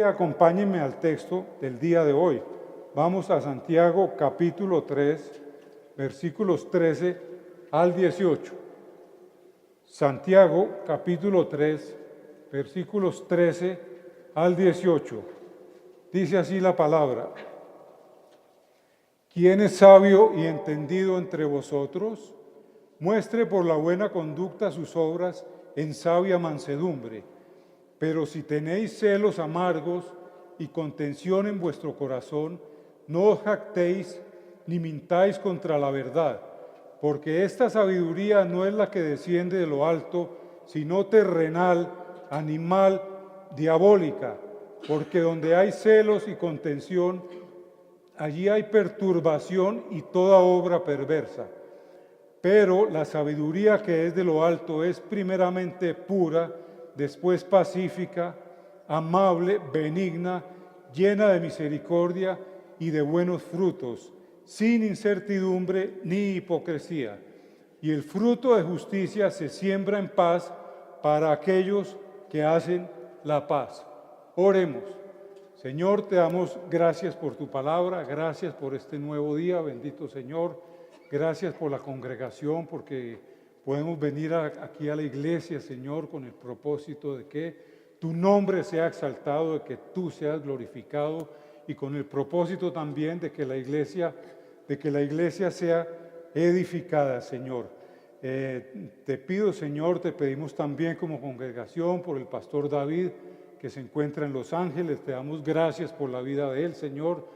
acompáñenme al texto del día de hoy. Vamos a Santiago capítulo 3, versículos 13 al 18. Santiago capítulo 3, versículos 13 al 18. Dice así la palabra: ¿Quién es sabio y entendido entre vosotros? Muestre por la buena conducta sus obras en sabia mansedumbre. Pero si tenéis celos amargos y contención en vuestro corazón, no os jactéis ni mintáis contra la verdad, porque esta sabiduría no es la que desciende de lo alto, sino terrenal, animal, diabólica. Porque donde hay celos y contención, allí hay perturbación y toda obra perversa. Pero la sabiduría que es de lo alto es primeramente pura, después pacífica, amable, benigna, llena de misericordia y de buenos frutos, sin incertidumbre ni hipocresía. Y el fruto de justicia se siembra en paz para aquellos que hacen la paz. Oremos. Señor, te damos gracias por tu palabra, gracias por este nuevo día, bendito Señor. Gracias por la congregación, porque podemos venir aquí a la iglesia, Señor, con el propósito de que tu nombre sea exaltado, de que tú seas glorificado, y con el propósito también de que la iglesia sea edificada, Señor. Te pido, Señor, te pedimos también como congregación por el pastor David, que se encuentra en Los Ángeles. Te damos gracias por la vida de él, Señor,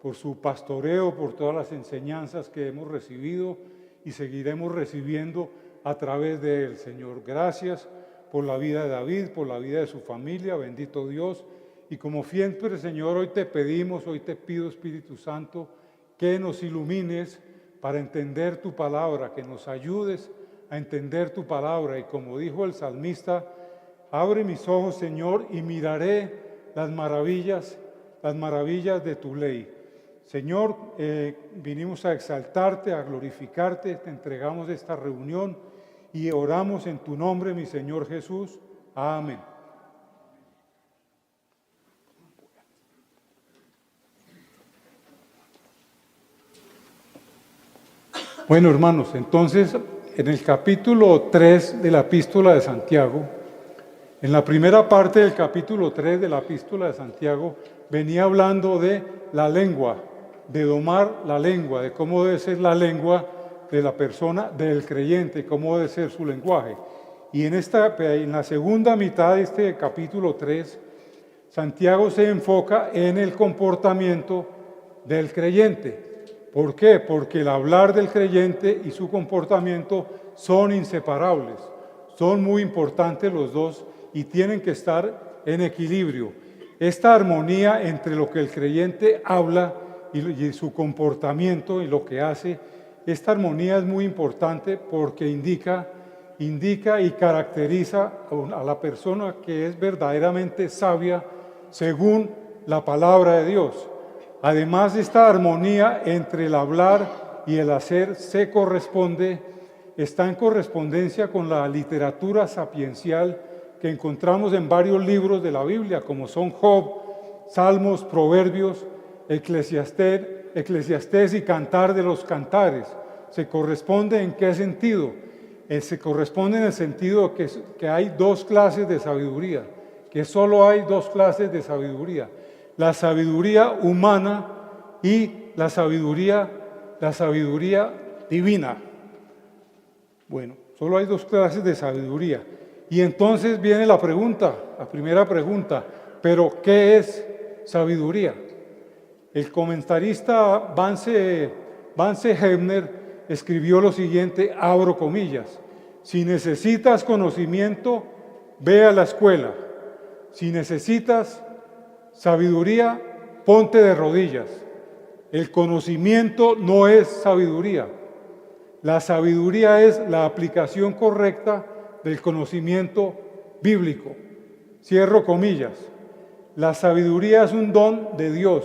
por su pastoreo, por todas las enseñanzas que hemos recibido y seguiremos recibiendo a través de él, Señor. Gracias por la vida de David, por la vida de su familia, bendito Dios. Y como siempre, Señor, hoy te pido, Espíritu Santo, que nos ilumines para entender tu palabra, que nos ayudes a entender tu palabra. Y como dijo el salmista, abre mis ojos, Señor, y miraré las maravillas de tu ley. Señor, vinimos a exaltarte, a glorificarte, te entregamos esta reunión y oramos en tu nombre, mi Señor Jesús. Amén. Bueno, hermanos, entonces en el capítulo 3 de la epístola de Santiago, en la primera parte del capítulo 3 de la epístola de Santiago, venía hablando de la lengua, de domar la lengua, de cómo debe ser la lengua de la persona, del creyente, cómo debe ser su lenguaje. Y en la segunda mitad de este capítulo 3, Santiago se enfoca en el comportamiento del creyente. ¿Por qué? Porque el hablar del creyente y su comportamiento son inseparables, son muy importantes los dos y tienen que estar en equilibrio. Esta armonía entre lo que el creyente habla y su comportamiento y lo que hace, esta armonía es muy importante porque indica y caracteriza a la persona que es verdaderamente sabia según la palabra de Dios. Además, esta armonía entre el hablar y el hacer está en correspondencia con la literatura sapiencial que encontramos en varios libros de la Biblia, como son Job, Salmos, Proverbios, Eclesiastés y Cantar de los Cantares. ¿Se corresponde en qué sentido? Se corresponde en el sentido que hay dos clases de sabiduría, que solo hay dos clases de sabiduría: la sabiduría humana y la sabiduría divina. Bueno, solo hay dos clases de sabiduría. Y entonces viene la primera pregunta, ¿pero qué es sabiduría? El comentarista Vance Hebner escribió lo siguiente, abro comillas: si necesitas conocimiento, ve a la escuela. Si necesitas sabiduría, ponte de rodillas. El conocimiento no es sabiduría. La sabiduría es la aplicación correcta del conocimiento bíblico. Cierro comillas. La sabiduría es un don de Dios.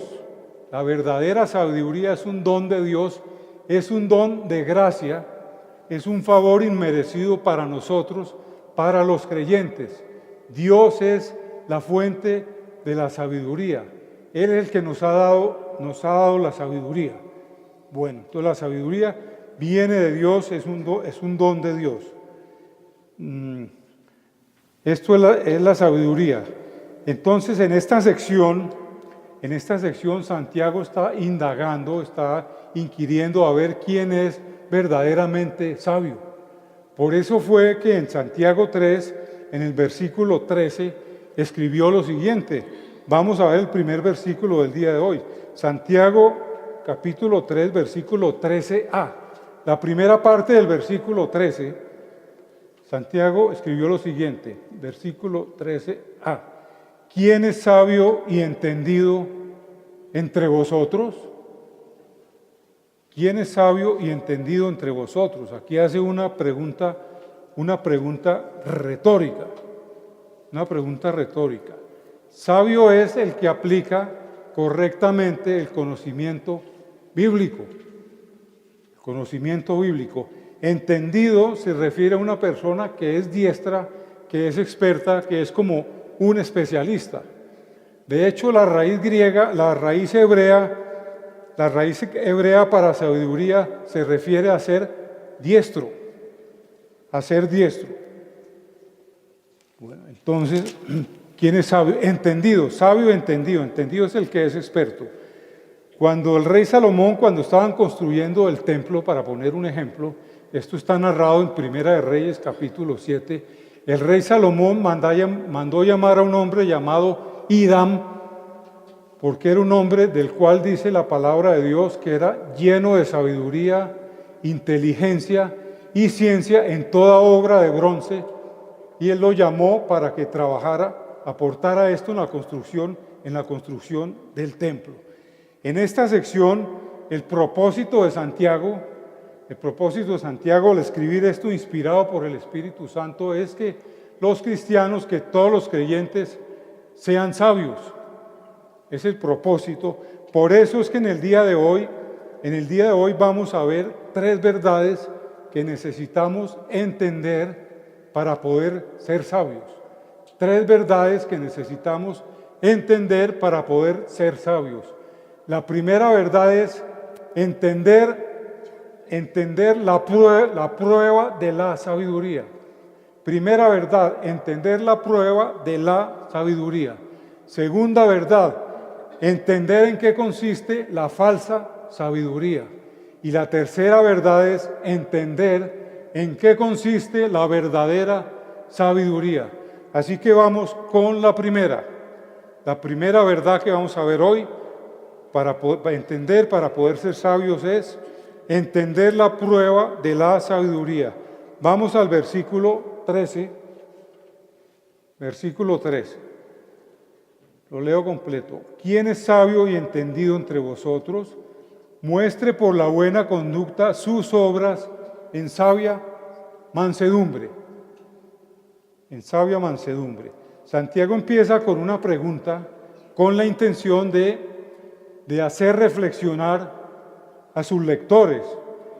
La verdadera sabiduría es un don de Dios, es un don de gracia, es un favor inmerecido para nosotros, para los creyentes. Dios es la fuente de la sabiduría. Él es el que nos ha dado la sabiduría. Bueno, entonces la sabiduría viene de Dios, es un don de Dios. Esto es la sabiduría. Entonces, en esta sección Santiago está indagando, está inquiriendo a ver quién es verdaderamente sabio. Por eso fue que en Santiago 3, en el versículo 13, escribió lo siguiente. Vamos a ver el primer versículo del día de hoy. Santiago capítulo 3, versículo 13a. La primera parte del versículo 13, Santiago escribió lo siguiente, versículo 13a. ¿Quién es sabio y entendido entre vosotros? ¿Quién es sabio y entendido entre vosotros? Aquí hace una pregunta retórica. Una pregunta retórica. Sabio es el que aplica correctamente el conocimiento bíblico. El conocimiento bíblico. Entendido se refiere a una persona que es diestra, que es experta, que es como un especialista. De hecho, la raíz hebrea para sabiduría se refiere a ser diestro, Bueno, entonces, ¿quién es sabio? Entendido es el que es experto. Cuando el rey Salomón, cuando estaban construyendo el templo, para poner un ejemplo, esto está narrado en Primera de Reyes, capítulo 7, el rey Salomón mandó llamar a un hombre llamado Hiram, porque era un hombre del cual dice la palabra de Dios que era lleno de sabiduría, inteligencia y ciencia en toda obra de bronce, y él lo llamó para que aportara esto en la construcción del templo. En esta sección, el propósito de Santiago al escribir esto inspirado por el Espíritu Santo es que los cristianos, que todos los creyentes sean sabios. Es el propósito. Por eso es que en el día de hoy vamos a ver 3 verdades que necesitamos entender para poder ser sabios. 3 verdades que necesitamos entender para poder ser sabios. La primera verdad es entender la prueba de la sabiduría. Primera verdad, entender la prueba de la sabiduría. Segunda verdad, entender en qué consiste la falsa sabiduría. Y la tercera verdad es entender en qué consiste la verdadera sabiduría. Así que vamos con la primera. La primera verdad que vamos a ver hoy para poder ser sabios es entender la prueba de la sabiduría. Vamos al versículo 13. Versículo 13. Lo leo completo. ¿Quién es sabio y entendido entre vosotros? Muestre por la buena conducta sus obras en sabia mansedumbre. En sabia mansedumbre. Santiago empieza con una pregunta con la intención de hacer reflexionar a sus lectores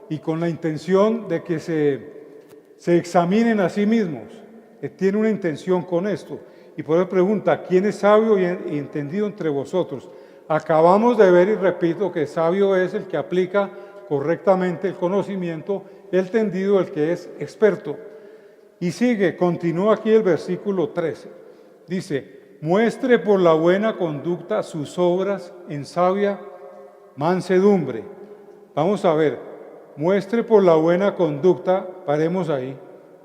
y con la intención de que se examinen a sí mismos. Tiene una intención con esto. Y por eso pregunta, ¿quién es sabio y entendido entre vosotros? Acabamos de ver, y repito, que sabio es el que aplica correctamente el conocimiento, el entendido el que es experto. Y continúa aquí el versículo 13. Dice, muestre por la buena conducta sus obras en sabia mansedumbre. Vamos a ver, muestre por la buena conducta, paremos ahí,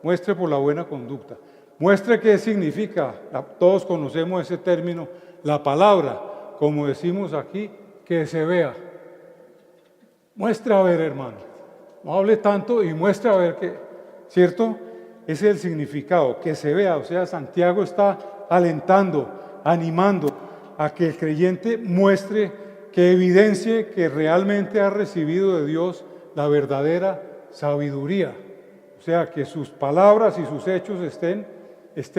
muestre por la buena conducta. Muestre qué significa, todos conocemos ese término, la palabra, como decimos aquí, que se vea. Muestre a ver, hermano, no hable tanto y muestre a ver qué, ¿cierto? Ese es el significado, que se vea. O sea, Santiago está alentando, animando a que el creyente muestre, que evidencie que realmente ha recibido de Dios la verdadera sabiduría. O sea, que sus palabras y sus hechos estén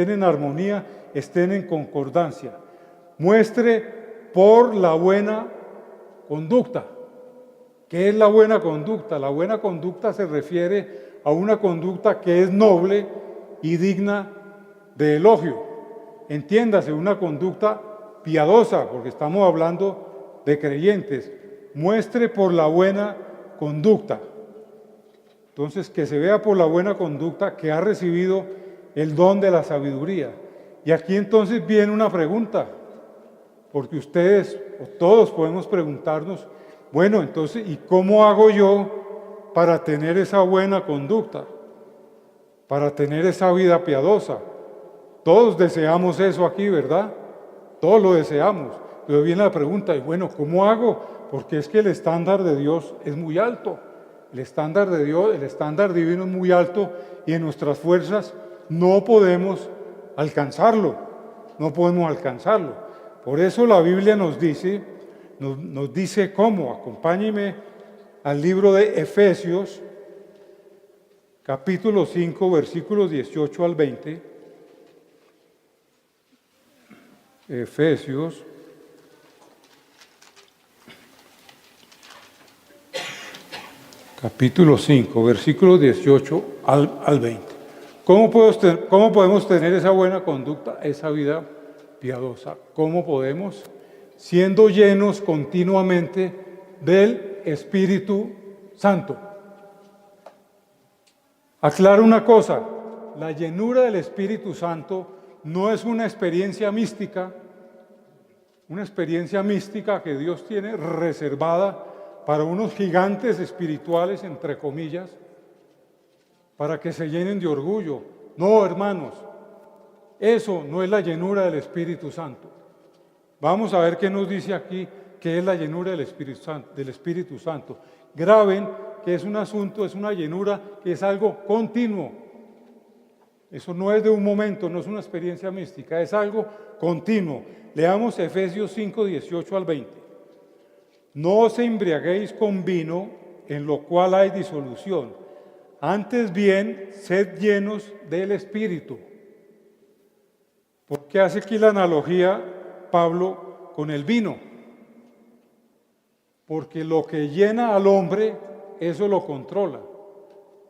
en armonía, estén en concordancia. Muestre por la buena conducta. ¿Qué es la buena conducta? La buena conducta se refiere a una conducta que es noble y digna de elogio. Entiéndase, una conducta piadosa, porque estamos hablando de creyentes, muestre por la buena conducta. Entonces, que se vea por la buena conducta que ha recibido el don de la sabiduría. Y aquí entonces viene una pregunta, porque ustedes o todos podemos preguntarnos, bueno, entonces, ¿y cómo hago yo para tener esa buena conducta? Para tener esa vida piadosa. Todos deseamos eso aquí, ¿verdad? Todos lo deseamos. Pero viene la pregunta, y bueno, ¿cómo hago? Porque es que el estándar de Dios es muy alto. El estándar de Dios, el estándar divino es muy alto y en nuestras fuerzas no podemos alcanzarlo. No podemos alcanzarlo. Por eso la Biblia nos dice cómo. Acompáñeme al libro de Efesios, capítulo 5, versículos 18 al 20. Efesios, capítulo 5, versículos 18 al 20. ¿Cómo podemos tener esa buena conducta, esa vida piadosa? ¿Cómo podemos? Siendo llenos continuamente del Espíritu Santo. Aclaro una cosa, la llenura del Espíritu Santo no es una experiencia mística que Dios tiene reservada para unos gigantes espirituales, entre comillas, para que se llenen de orgullo. No, hermanos, eso no es la llenura del Espíritu Santo. Vamos a ver qué nos dice aquí, qué es la llenura del Espíritu Santo. Graben que es un asunto, es una llenura que es algo continuo. Eso no es de un momento, no es una experiencia mística, es algo continuo. Leamos Efesios 5, 18 al 20. No os embriaguéis con vino, en lo cual hay disolución. Antes bien, sed llenos del Espíritu. ¿Por qué hace aquí la analogía Pablo con el vino? Porque lo que llena al hombre, eso lo controla.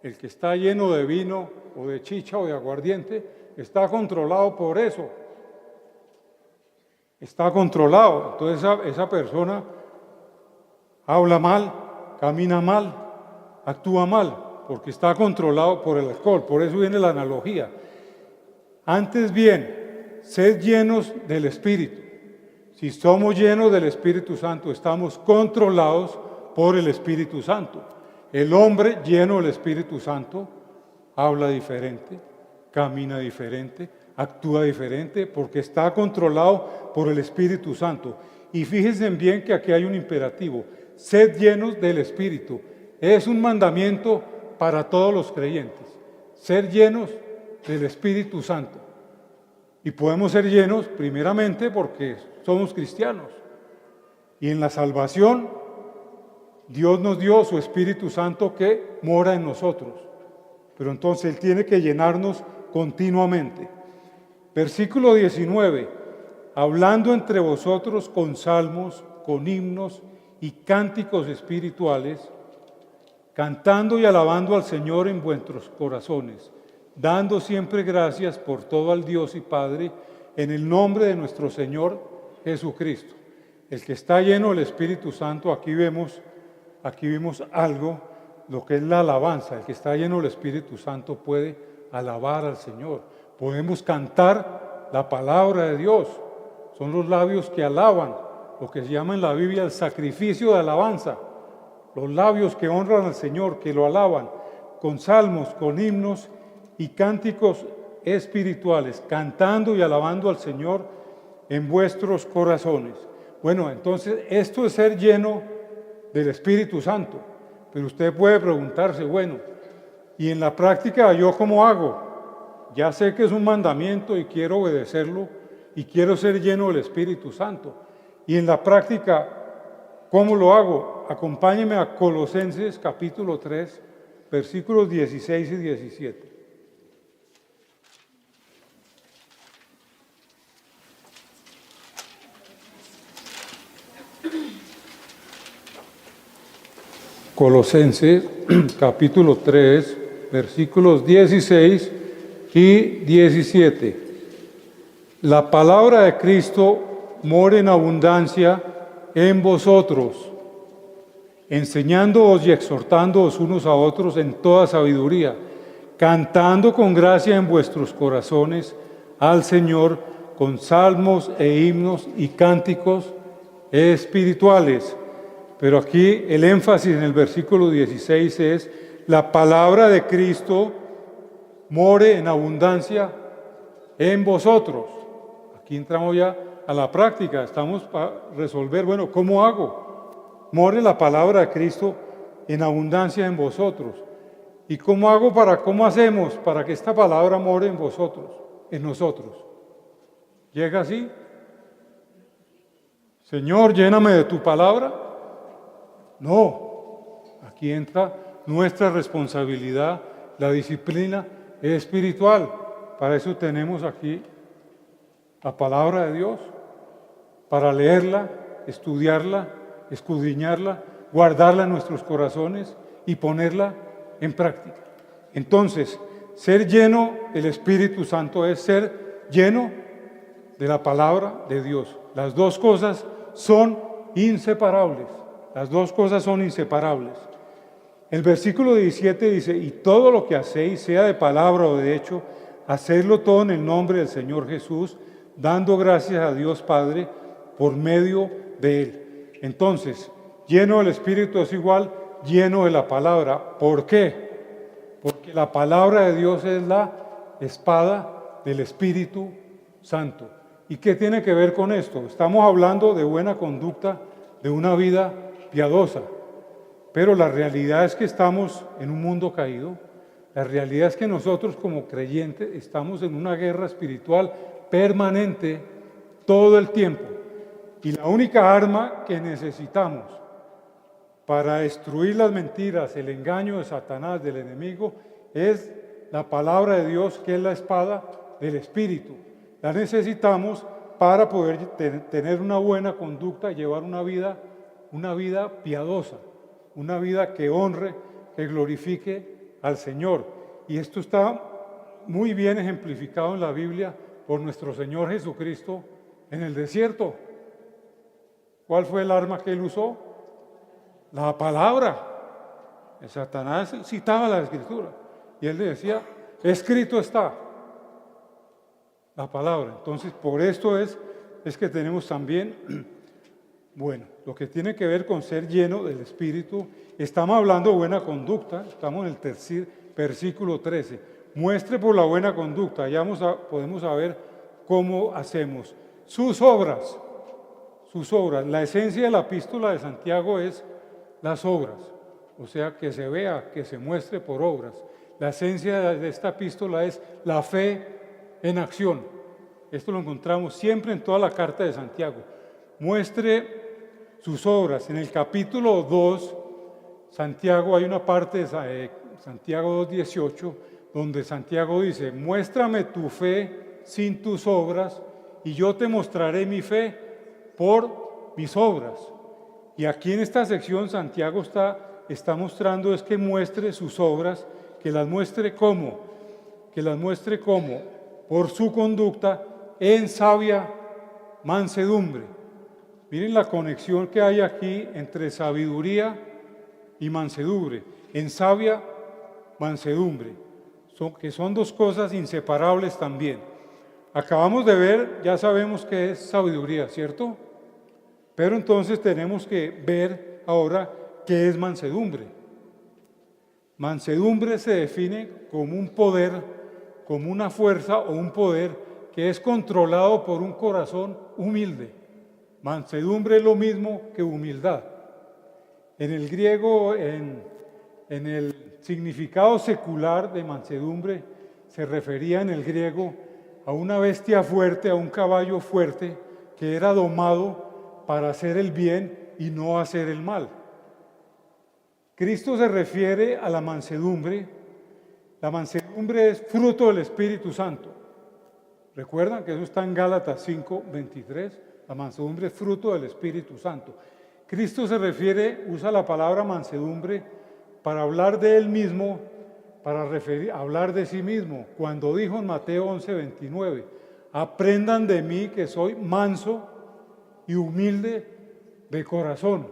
El que está lleno de vino o de chicha o de aguardiente, está controlado por eso. Está controlado. Entonces esa persona habla mal, camina mal, actúa mal, porque está controlado por el alcohol. Por eso viene la analogía. Antes bien, sed llenos del Espíritu. Si somos llenos del Espíritu Santo, estamos controlados por el Espíritu Santo. El hombre lleno del Espíritu Santo habla diferente, camina diferente, actúa diferente, porque está controlado por el Espíritu Santo. Y fíjense bien que aquí hay un imperativo: sed llenos del Espíritu. Es un mandamiento para todos los creyentes, ser llenos del Espíritu Santo. Y podemos ser llenos primeramente porque somos cristianos. Y en la salvación, Dios nos dio su Espíritu Santo que mora en nosotros. Pero entonces Él tiene que llenarnos continuamente. Versículo 19. Hablando entre vosotros con salmos, con himnos y cánticos espirituales, cantando y alabando al Señor en vuestros corazones, dando siempre gracias por todo al Dios y Padre, en el nombre de nuestro Señor Jesucristo. El que está lleno del Espíritu Santo, aquí vimos algo, lo que es la alabanza. El que está lleno del Espíritu Santo puede alabar al Señor. Podemos cantar la palabra de Dios. Son los labios que alaban, lo que se llama en la Biblia el sacrificio de alabanza. Los labios que honran al Señor, que lo alaban, con salmos, con himnos y cánticos espirituales, cantando y alabando al Señor en vuestros corazones. Bueno, entonces esto es ser lleno del Espíritu Santo. Pero usted puede preguntarse, bueno, ¿y en la práctica yo cómo hago? Ya sé que es un mandamiento y quiero obedecerlo y quiero ser lleno del Espíritu Santo. Y en la práctica, ¿cómo lo hago? Acompáñeme a Colosenses capítulo 3, versículos 16 y 17. Colosenses capítulo 3, versículos 16 y 17. La palabra de Cristo more en abundancia en vosotros, enseñándoos y exhortándoos unos a otros en toda sabiduría, cantando con gracia en vuestros corazones al Señor con salmos e himnos y cánticos espirituales. Pero aquí el énfasis en el versículo 16 es: la palabra de Cristo more en abundancia en vosotros. Aquí entramos ya a la práctica, estamos para resolver, bueno, ¿cómo hago? More la palabra de Cristo en abundancia en vosotros. ¿Y cómo hacemos para que esta palabra more en vosotros, en nosotros? ¿Llega así? Señor, lléname de tu palabra. No, aquí entra nuestra responsabilidad, la disciplina espiritual. Para eso tenemos aquí la palabra de Dios, para leerla, estudiarla, escudriñarla, guardarla en nuestros corazones y ponerla en práctica. Entonces, ser lleno del Espíritu Santo es ser lleno de la palabra de Dios. Las dos cosas son inseparables. Las dos cosas son inseparables. El versículo 17 dice: y todo lo que hacéis, sea de palabra o de hecho, hacedlo todo en el nombre del Señor Jesús, dando gracias a Dios Padre por medio de Él. Entonces, lleno del Espíritu es igual lleno de la palabra. ¿Por qué? Porque la palabra de Dios es la espada del Espíritu Santo. ¿Y qué tiene que ver con esto? Estamos hablando de buena conducta, de una vida piadosa. Pero la realidad es que estamos en un mundo caído. La realidad es que nosotros como creyentes estamos en una guerra espiritual permanente todo el tiempo. Y la única arma que necesitamos para destruir las mentiras, el engaño de Satanás, del enemigo, es la palabra de Dios, que es la espada del Espíritu. La necesitamos para poder tener una buena conducta, llevar una vida piadosa, una vida que honre, que glorifique al Señor. Y esto está muy bien ejemplificado en la Biblia por nuestro Señor Jesucristo en el desierto. ¿Cuál fue el arma que Él usó? La palabra. El Satanás citaba la Escritura y Él le decía: escrito está. La palabra. Entonces, por esto es que tenemos también, bueno, lo que tiene que ver con ser lleno del Espíritu. Estamos hablando de buena conducta, estamos en el tercer versículo 13. Muestre por la buena conducta, ya podemos saber cómo hacemos. Sus obras. La esencia de la epístola de Santiago es las obras, o sea, que se vea, que se muestre por obras. La esencia de esta epístola es la fe en acción. Esto lo encontramos siempre en toda la carta de Santiago. Muestre sus obras. En el capítulo 2, Santiago, hay una parte de Santiago 2:18, donde Santiago dice: muéstrame tu fe sin tus obras, y yo te mostraré mi fe por mis obras. Y aquí en esta sección Santiago está mostrando es que muestre sus obras, que las muestre ¿cómo? Por su conducta en sabia mansedumbre. Miren la conexión que hay aquí entre sabiduría y mansedumbre. En sabia mansedumbre, que son dos cosas inseparables también. Acabamos de ver, ya sabemos qué es sabiduría, ¿cierto? Pero entonces tenemos que ver ahora qué es mansedumbre. Mansedumbre se define como un poder, como una fuerza o un poder que es controlado por un corazón humilde. Mansedumbre es lo mismo que humildad. En el griego, en el significado secular de mansedumbre, se refería en el griego a una bestia fuerte, a un caballo fuerte, que era domado para hacer el bien y no hacer el mal. Cristo se refiere a la mansedumbre. La mansedumbre es fruto del Espíritu Santo. ¿Recuerdan que eso está en Gálatas 5:23? La mansedumbre es fruto del Espíritu Santo. Cristo usa la palabra mansedumbre para hablar de Él mismo, hablar de sí mismo. Cuando dijo en Mateo 11:29, aprendan de mí que soy manso y humilde de corazón.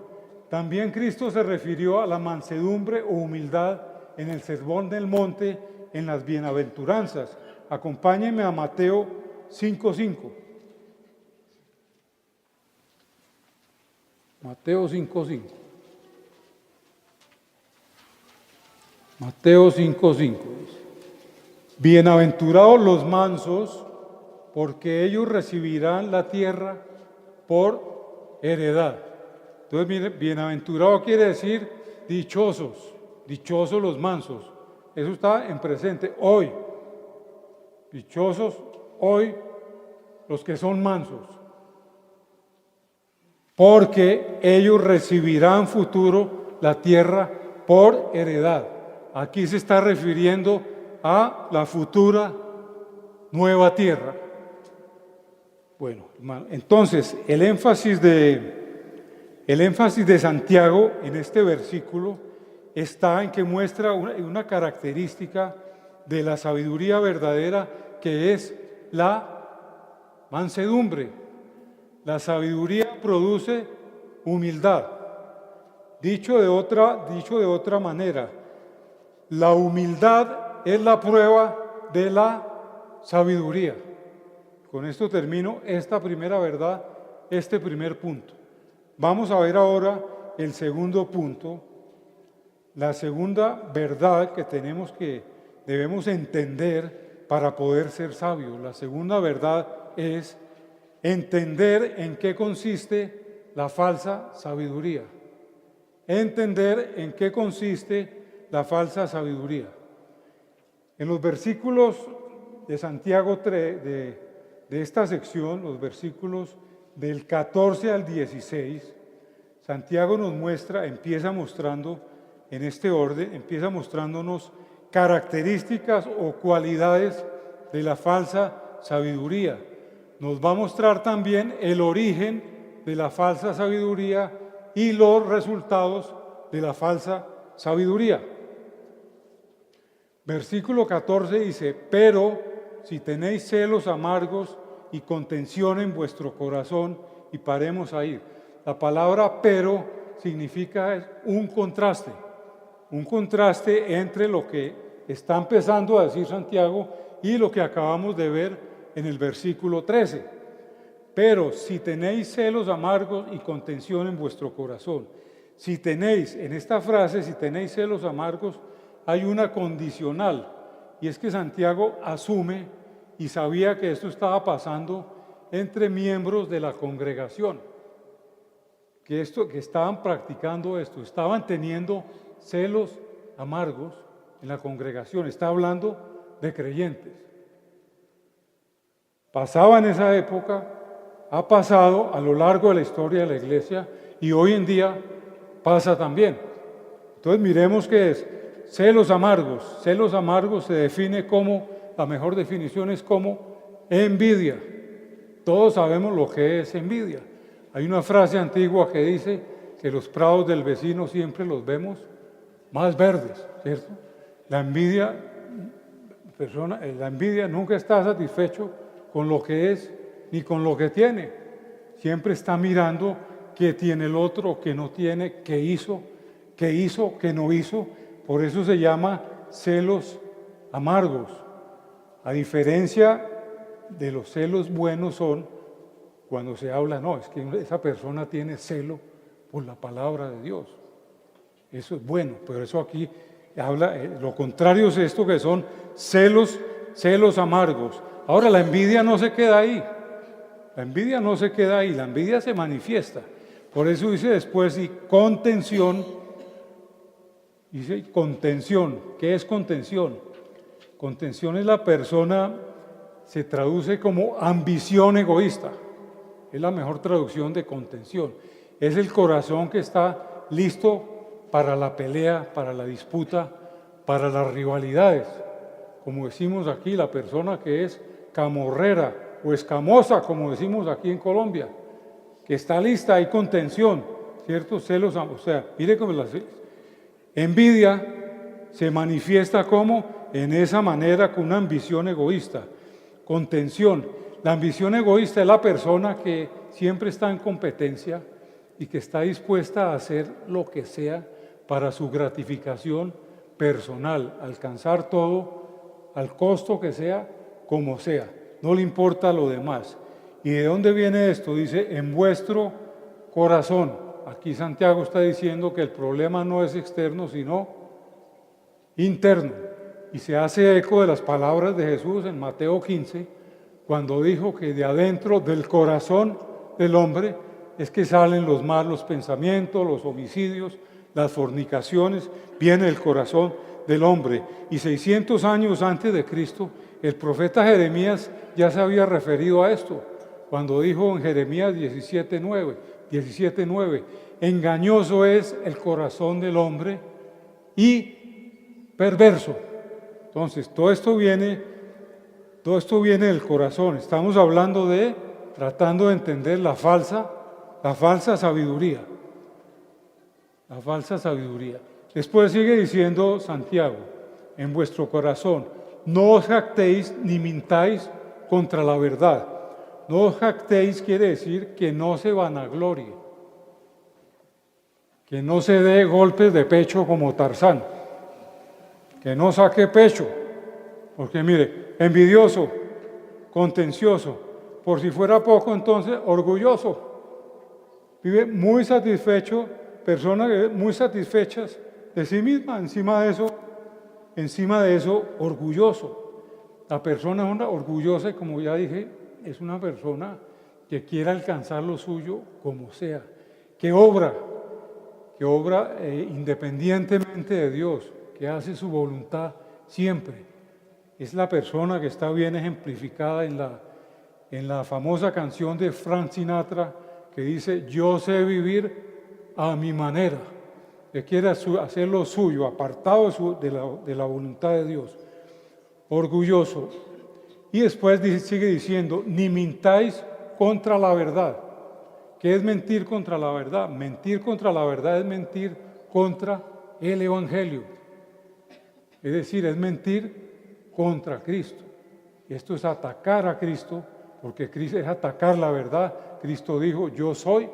También Cristo se refirió a la mansedumbre o humildad en el Sermón del Monte, en las bienaventuranzas. Acompáñenme a Mateo 5:5. Mateo 5:5. Mateo 5:5 dice: Bienaventurados los mansos, porque ellos recibirán la tierra por heredad. Entonces, mire, bienaventurado quiere decir dichosos, dichosos los mansos. Eso está en presente, hoy. Dichosos hoy los que son mansos, porque ellos recibirán futuro la tierra por heredad. Aquí se está refiriendo a la futura nueva tierra. Bueno, entonces el énfasis de Santiago en este versículo está en que muestra una característica de la sabiduría verdadera, que es la mansedumbre. La sabiduría produce humildad. Dicho de otra manera, la humildad es la prueba de la sabiduría. Con esto termino esta primera verdad, este primer punto. Vamos a ver ahora el segundo punto, la segunda verdad que debemos entender para poder ser sabios. La segunda verdad es entender en qué consiste la falsa sabiduría. Entender en qué consiste la falsa sabiduría. En los versículos de Santiago 3, de esta sección, los versículos del 14 al 16, Santiago nos muestra, empieza mostrando en este orden, empieza mostrándonos características o cualidades de la falsa sabiduría. Nos va a mostrar también el origen de la falsa sabiduría y los resultados de la falsa sabiduría. Versículo 14 dice: pero si tenéis celos amargos y contención en vuestro corazón, y paremos ahí. La palabra pero significa un contraste entre lo que está empezando a decir Santiago y lo que acabamos de ver en el versículo 13. Pero si tenéis celos amargos y contención en vuestro corazón. Si tenéis, en esta frase, si tenéis celos amargos, hay una condicional, y es que Santiago asume y sabía que esto estaba pasando entre miembros de la congregación, que estaban practicando esto, estaban teniendo celos amargos en la congregación. Está hablando de creyentes. Pasaba en esa época, ha pasado a lo largo de la historia de la iglesia y hoy en día pasa también. Entonces miremos qué es celos amargos. Celos amargos se define como, la mejor definición es como envidia. Todos sabemos lo que es envidia. Hay una frase antigua que dice que los prados del vecino siempre los vemos más verdes, ¿cierto? La envidia nunca está satisfecho con lo que es ni con lo que tiene. Siempre está mirando qué tiene el otro, qué no tiene, qué hizo, qué no hizo. Por eso se llama celos amargos. A diferencia de los celos buenos son cuando se habla, no, es que esa persona tiene celo por la palabra de Dios. Eso es bueno, pero eso aquí habla, lo contrario es esto, que son celos amargos. Ahora, la envidia no se queda ahí. La envidia no se queda ahí, la envidia se manifiesta. Por eso dice después, y contención. Dice contención. ¿Qué es contención? Contención es la persona, se traduce como ambición egoísta. Es la mejor traducción de contención. Es el corazón que está listo para la pelea, para la disputa, para las rivalidades. Como decimos aquí, la persona que es camorrera o escamosa, como decimos aquí en Colombia, que está lista, hay contención, ¿cierto? Celos, o sea, mire cómo la envidia se manifiesta como en esa manera, con una ambición egoísta. Contención. La ambición egoísta es la persona que siempre está en competencia y que está dispuesta a hacer lo que sea para su gratificación personal, alcanzar todo al costo que sea, como sea, no le importa lo demás. ¿Y de dónde viene esto? Dice, en vuestro corazón. Aquí Santiago está diciendo que el problema no es externo, sino interno. Y se hace eco de las palabras de Jesús en Mateo 15, cuando dijo que de adentro del corazón del hombre es que salen los malos pensamientos, los homicidios, las fornicaciones, viene el corazón del hombre. Y 600 años antes de Cristo, el profeta Jeremías ya se había referido a esto, cuando dijo en Jeremías 17:9, engañoso es el corazón del hombre y perverso. Entonces, todo esto viene del corazón. Estamos hablando tratando de entender la falsa sabiduría. La falsa sabiduría. Después sigue diciendo Santiago, en vuestro corazón, no os jactéis ni mintáis contra la verdad. No os jactéis quiere decir que no se vanaglorie, que no se dé golpes de pecho como Tarzán, que no saque pecho, porque mire, envidioso, contencioso, por si fuera poco entonces orgulloso, vive muy satisfecho, personas muy satisfechas de sí misma, encima de eso orgulloso. La persona es orgullosa y como ya dije, es una persona que quiere alcanzar lo suyo como sea, que obra independientemente de Dios, que hace su voluntad siempre. Es la persona que está bien ejemplificada en la famosa canción de Frank Sinatra que dice, yo sé vivir a mi manera, que quiere hacer lo suyo, apartado de la voluntad de Dios, orgulloso. Y después sigue diciendo, ni mintáis contra la verdad. ¿Qué es mentir contra la verdad? Mentir contra la verdad es mentir contra el Evangelio. Es decir, es mentir contra Cristo. Esto es atacar a Cristo, porque Cristo es atacar la verdad. Cristo dijo, yo soy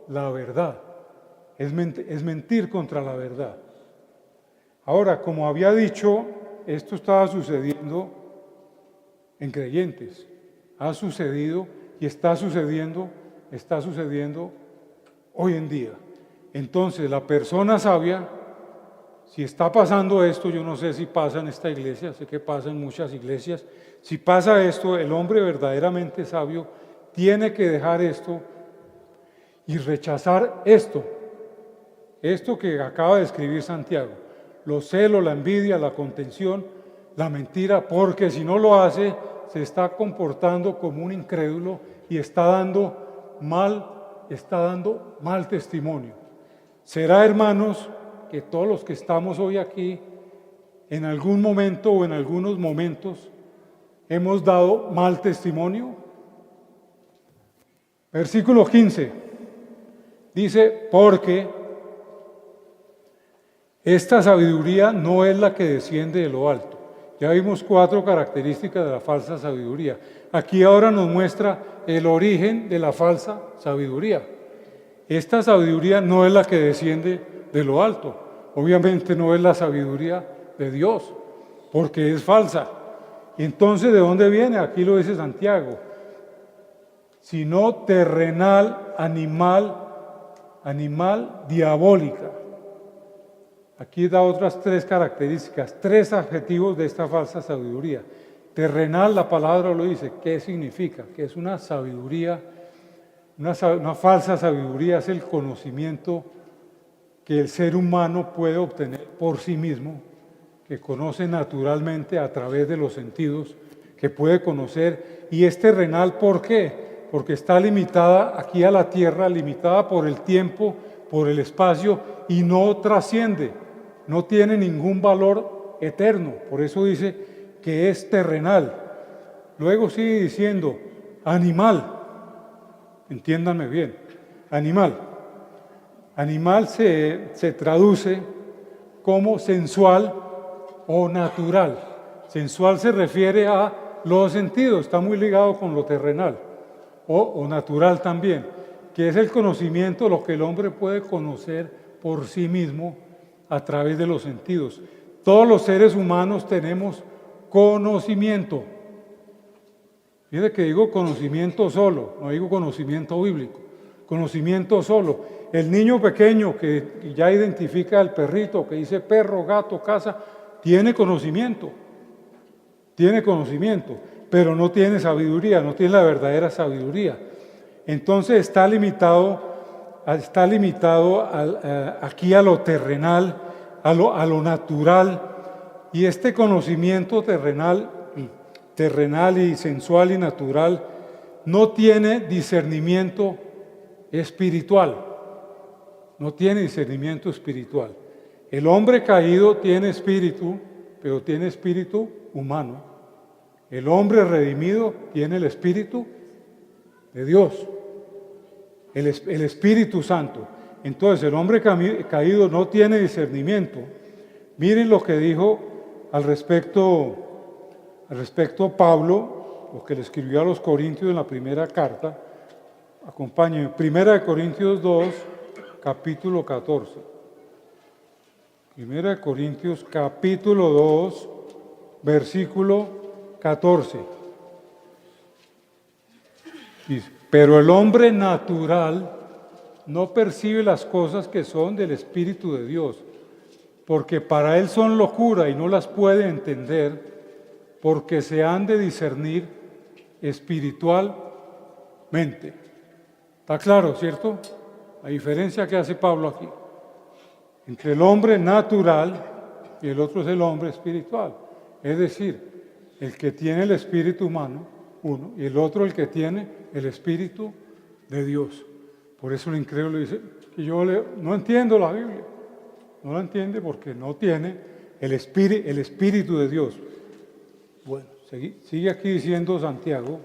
la verdad. Es mentir contra la verdad. Ahora, como había dicho, esto estaba sucediendo en creyentes. Ha sucedido y está sucediendo hoy en día. Entonces, la persona sabia, si está pasando esto, yo no sé si pasa en esta iglesia, sé que pasa en muchas iglesias, si pasa esto, el hombre verdaderamente sabio tiene que dejar esto y rechazar esto que acaba de escribir Santiago, los celos, la envidia, la contención, la mentira, porque si no lo hace, se está comportando como un incrédulo y está dando mal testimonio. Será, hermanos, que todos los que estamos hoy aquí, en algún momento o en algunos momentos, hemos dado mal testimonio. Versículo 15 dice, porque esta sabiduría no es la que desciende de lo alto. Ya vimos 4 características de la falsa sabiduría. Aquí ahora nos muestra el origen de la falsa sabiduría. Esta sabiduría no es la que desciende de lo alto. Obviamente no es la sabiduría de Dios, porque es falsa. Y entonces, ¿de dónde viene? Aquí lo dice Santiago. Sino terrenal, animal, diabólica. Aquí da otras 3 características, 3 adjetivos de esta falsa sabiduría. Terrenal, la palabra lo dice. ¿Qué significa? Que es una sabiduría, una falsa sabiduría, es el conocimiento que el ser humano puede obtener por sí mismo, que conoce naturalmente a través de los sentidos, que puede conocer. Y es terrenal, ¿por qué? Porque está limitada aquí a la tierra, limitada por el tiempo, por el espacio, y no trasciende. No tiene ningún valor eterno, por eso dice que es terrenal. Luego sigue diciendo animal, entiéndanme bien, animal. Animal se traduce como sensual o natural. Sensual se refiere a los sentidos, está muy ligado con lo terrenal. o natural también, que es el conocimiento, lo que el hombre puede conocer por sí mismo a través de los sentidos. Todos los seres humanos tenemos conocimiento. Fíjate que digo conocimiento solo, no digo conocimiento bíblico, conocimiento solo. El niño pequeño que ya identifica al perrito, que dice perro, gato, casa, tiene conocimiento, pero no tiene sabiduría, no tiene la verdadera sabiduría. Entonces está limitado aquí a lo terrenal, a lo natural, y este conocimiento terrenal y sensual y natural no tiene discernimiento espiritual. No tiene discernimiento espiritual. El hombre caído tiene espíritu, pero tiene espíritu humano. El hombre redimido tiene el espíritu de Dios, el Espíritu Santo. Entonces el hombre caído no tiene discernimiento. Miren lo que dijo al respecto Pablo, lo que le escribió a los Corintios en la primera carta. Acompáñenme, 1 Corintios 2, capítulo 14. 1 Corintios capítulo 2, versículo 14. Dice, pero el hombre natural no percibe las cosas que son del Espíritu de Dios, porque para él son locura y no las puede entender, porque se han de discernir espiritualmente. ¿Está claro, cierto? La diferencia que hace Pablo aquí entre el hombre natural y el otro es el hombre espiritual. Es decir, el que tiene el espíritu humano, uno, y el otro el que tiene el espíritu de Dios. Por eso el incrédulo dice que no entiendo la Biblia. No la entiende porque no tiene el espíritu de Dios. Bueno, sigue aquí diciendo Santiago,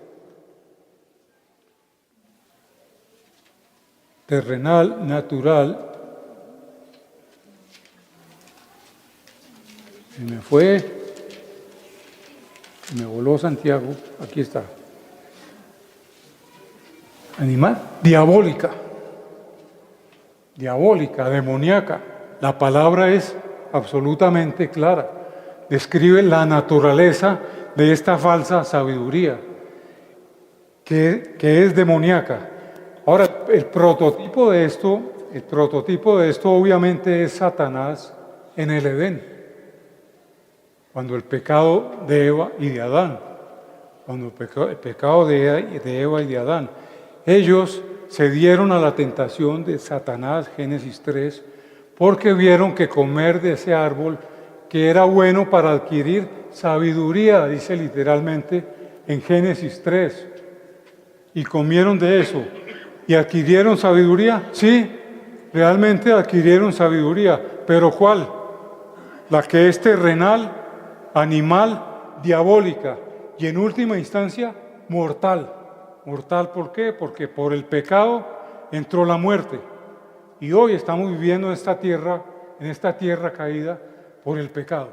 terrenal, natural. Se me fue, me voló Santiago, aquí está. Animal, diabólica, demoníaca. La palabra es absolutamente clara. Describe la naturaleza de esta falsa sabiduría, que es demoníaca. Ahora, el prototipo de esto obviamente es Satanás en el Edén, cuando el pecado de Eva y de Adán, el pecado de Eva y de Adán, ellos se dieron a la tentación de Satanás, Génesis 3, porque vieron que comer de ese árbol que era bueno para adquirir sabiduría, dice literalmente en Génesis 3, y comieron de eso. ¿Y adquirieron sabiduría? Sí, realmente adquirieron sabiduría, pero ¿cuál? La que es terrenal, animal, diabólica y en última instancia mortal. ¿Mortal por qué? Porque por el pecado entró la muerte. Y hoy estamos viviendo en esta tierra caída por el pecado.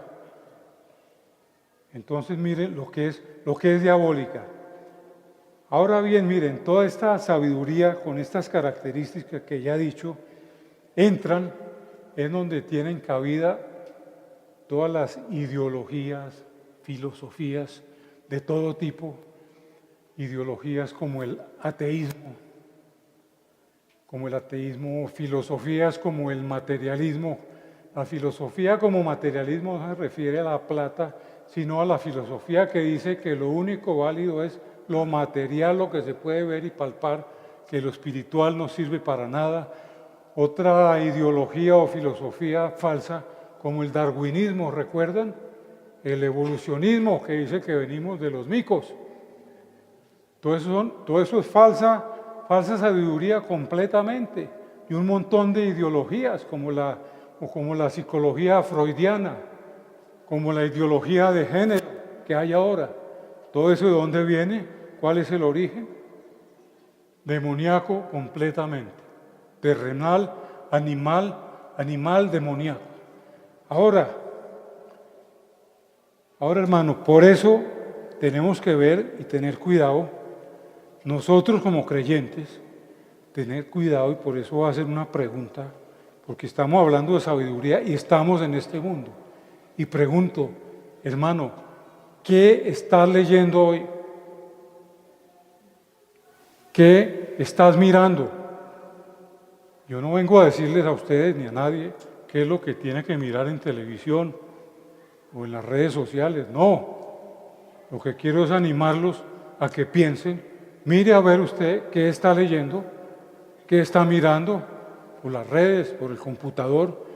Entonces miren lo que es diabólica. Ahora bien, miren, toda esta sabiduría con estas características que ya he dicho, entran en donde tienen cabida todas las ideologías, filosofías de todo tipo, ideologías como el ateísmo, filosofías como el materialismo. La filosofía como materialismo no se refiere a la plata, sino a la filosofía que dice que lo único válido es lo material, lo que se puede ver y palpar, que lo espiritual no sirve para nada. Otra ideología o filosofía falsa, como el darwinismo, ¿recuerdan? El evolucionismo, que dice que venimos de los micos. Todo eso es falsa sabiduría completamente. Y un montón de ideologías, como la psicología freudiana, como la ideología de género que hay ahora. Todo eso, ¿de dónde viene? ¿Cuál es el origen? Demoníaco completamente. Terrenal, animal demoníaco. Ahora, hermano, por eso tenemos que ver y tener cuidado nosotros como creyentes, tener cuidado, y por eso voy a hacer una pregunta, porque estamos hablando de sabiduría y estamos en este mundo. Y pregunto, hermano, ¿qué estás leyendo hoy? ¿Qué estás mirando? Yo no vengo a decirles a ustedes ni a nadie qué es lo que tiene que mirar en televisión o en las redes sociales. No, lo que quiero es animarlos a que piensen, mire a ver usted qué está leyendo, qué está mirando por las redes, por el computador,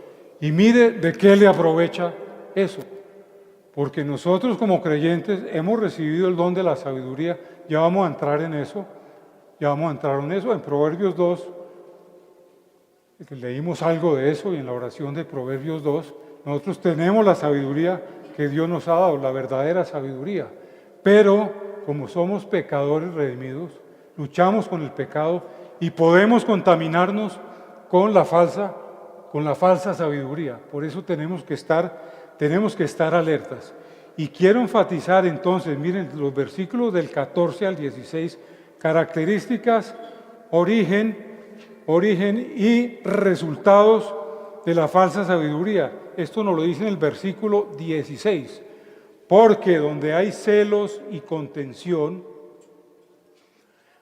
y mire de qué le aprovecha eso. Porque nosotros como creyentes hemos recibido el don de la sabiduría, ya vamos a entrar en eso, en Proverbios 2, leímos algo de eso, y en la oración de Proverbios 2, nosotros tenemos la sabiduría que Dios nos ha dado, la verdadera sabiduría, pero como somos pecadores redimidos, luchamos con el pecado y podemos contaminarnos con la falsa sabiduría. Por eso tenemos que estar alertas. Y quiero enfatizar entonces, miren, los versículos del 14 al 16, características, origen y resultados de la falsa sabiduría. Esto nos lo dice en el versículo 16. Porque donde hay celos y contención,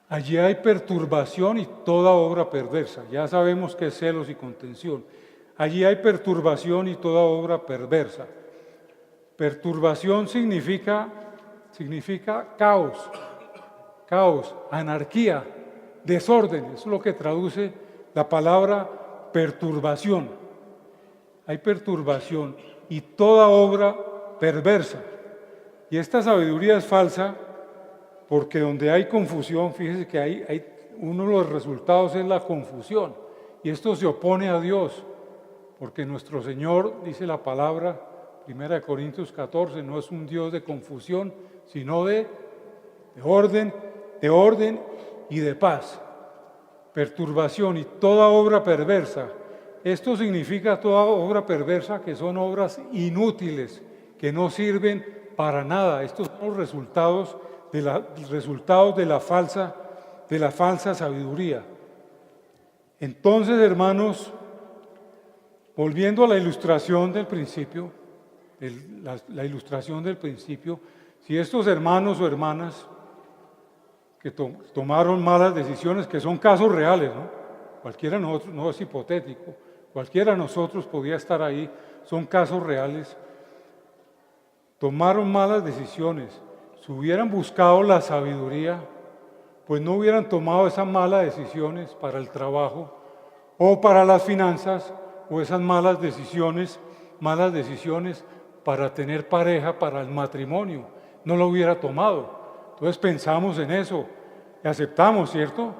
allí hay perturbación y toda obra perversa. Ya sabemos qué es celos y contención. Allí hay perturbación y toda obra perversa. Perturbación significa caos, anarquía, desorden. Eso es lo que traduce la palabra perturbación. Hay perturbación y toda obra perversa. Y esta sabiduría es falsa porque donde hay confusión, fíjese que hay uno de los resultados es la confusión. Y esto se opone a Dios, porque nuestro Señor, dice la palabra, 1 Corintios 14, no es un Dios de confusión, sino de orden y de paz. Perturbación y toda obra perversa. Esto significa toda obra perversa que son obras inútiles, que no sirven para nada. Estos son los resultados de la falsa sabiduría. Entonces, hermanos, volviendo a la ilustración del principio, si estos hermanos o hermanas que tomaron malas decisiones, que son casos reales, ¿no? Cualquiera de nosotros, no es hipotético, cualquiera de nosotros podía estar ahí, son casos reales, tomaron malas decisiones, si hubieran buscado la sabiduría, pues no hubieran tomado esas malas decisiones para el trabajo o para las finanzas, o esas malas decisiones para tener pareja, para el matrimonio, no lo hubiera tomado. Entonces pensamos en eso y aceptamos, ¿cierto?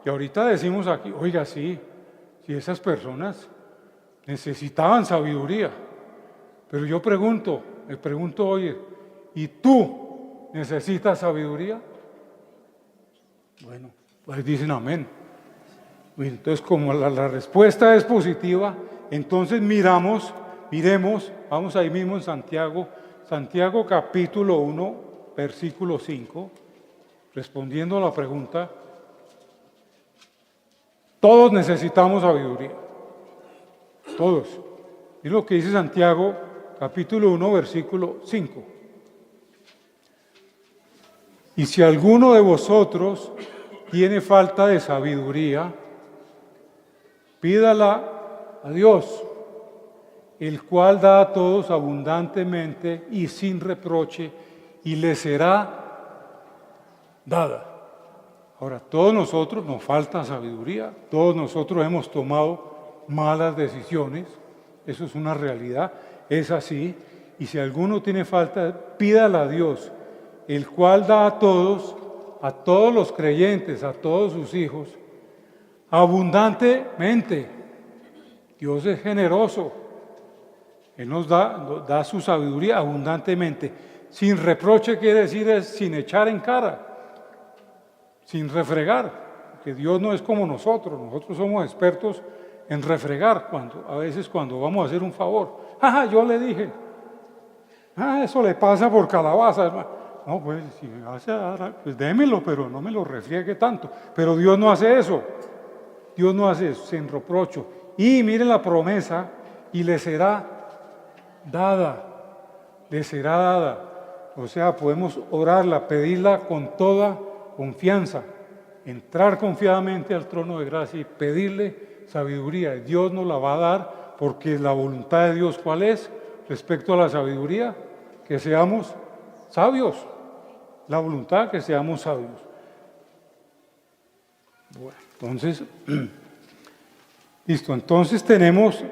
Y ahorita decimos aquí, oiga, sí, si esas personas necesitaban sabiduría, pero yo me pregunto, oye, ¿y tú necesitas sabiduría? Bueno, pues dicen amén. Entonces, como la respuesta es positiva, entonces miremos, vamos ahí mismo en Santiago capítulo 1, versículo 5, respondiendo a la pregunta, todos necesitamos sabiduría, todos. Es lo que dice Santiago capítulo 1, versículo 5. Y si alguno de vosotros tiene falta de sabiduría, pídala a Dios, el cual da a todos abundantemente y sin reproche, y le será dada. Ahora, todos nosotros nos falta sabiduría, todos nosotros hemos tomado malas decisiones, eso es una realidad, es así, y si alguno tiene falta, pídala a Dios, el cual da a todos los creyentes, a todos sus hijos, abundantemente. Dios es generoso. Él nos da su sabiduría abundantemente. Sin reproche quiere decir es sin echar en cara, sin refregar, porque Dios no es como nosotros somos expertos en refregar a veces cuando vamos a hacer un favor. Yo le dije, eso le pasa por calabaza, hermano. No, pues si me vas a dar, pues démelo, pero no me lo refriegue tanto. Pero Dios no hace eso. Dios no hace eso, sin reprocho. Y miren la promesa, y le será dada, le será dada. O sea, podemos orarla, pedirla con toda confianza, entrar confiadamente al trono de gracia y pedirle sabiduría. Dios nos la va a dar porque la voluntad de Dios, ¿cuál es? Respecto a la sabiduría, que seamos sabios. La voluntad, que seamos sabios. Bueno, entonces, listo. Entonces tenemos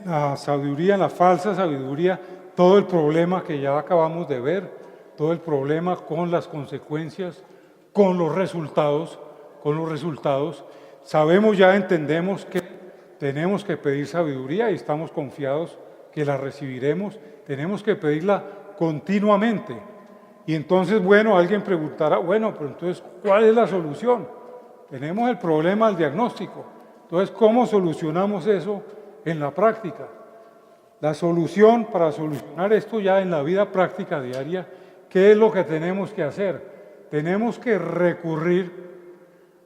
la sabiduría, la falsa sabiduría, todo el problema que ya acabamos de ver, todo el problema con las consecuencias, con los resultados. Sabemos ya, entendemos que tenemos que pedir sabiduría y estamos confiados que la recibiremos. Tenemos que pedirla continuamente. Y entonces, bueno, alguien preguntará, bueno, pero entonces, ¿cuál es la solución? Tenemos el problema del diagnóstico. Entonces, ¿cómo solucionamos eso en la práctica? La solución para solucionar esto ya en la vida práctica diaria, ¿qué es lo que tenemos que hacer? Tenemos que recurrir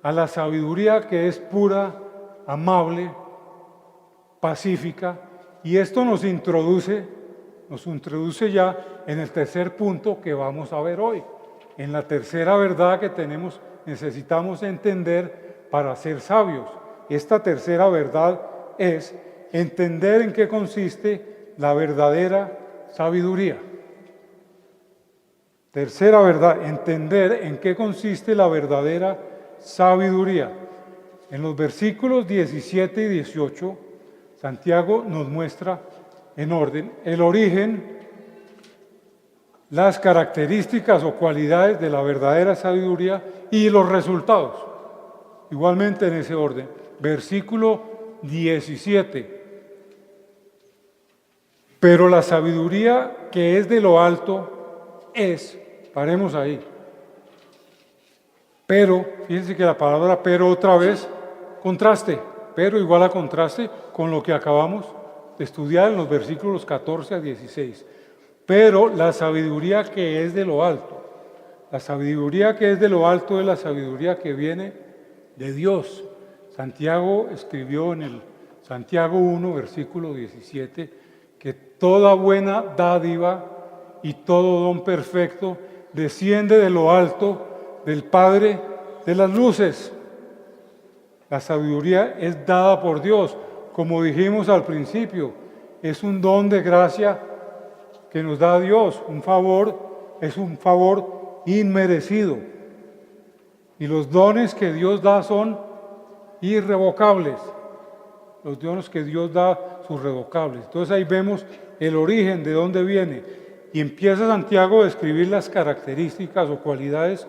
a la sabiduría que es pura, amable, pacífica, y esto nos introduce ya en el tercer punto que vamos a ver hoy, en la tercera verdad que necesitamos entender para ser sabios. Esta tercera verdad es entender en qué consiste la verdadera sabiduría. Tercera verdad, entender en qué consiste la verdadera sabiduría. En los versículos 17 y 18, Santiago nos muestra en orden el origen, las características o cualidades de la verdadera sabiduría y los resultados. Igualmente en ese orden. Versículo 17. Pero la sabiduría que es de lo alto paremos ahí. Pero, fíjense que la palabra pero otra vez, contraste, pero igual a contraste con lo que acabamos de estudiar en los versículos 14 a 16. Pero la sabiduría que es de lo alto, la sabiduría que es de lo alto es la sabiduría que viene de Dios. Santiago escribió en el Santiago 1, versículo 17, que toda buena dádiva y todo don perfecto desciende de lo alto del Padre de las luces. La sabiduría es dada por Dios, como dijimos al principio, es un don de gracia que nos da Dios, es un favor inmerecido. Y los dones que Dios da son irrevocables. Los dones que Dios da son irrevocables. Entonces ahí vemos el origen, de dónde viene. Y empieza Santiago a describir las características o cualidades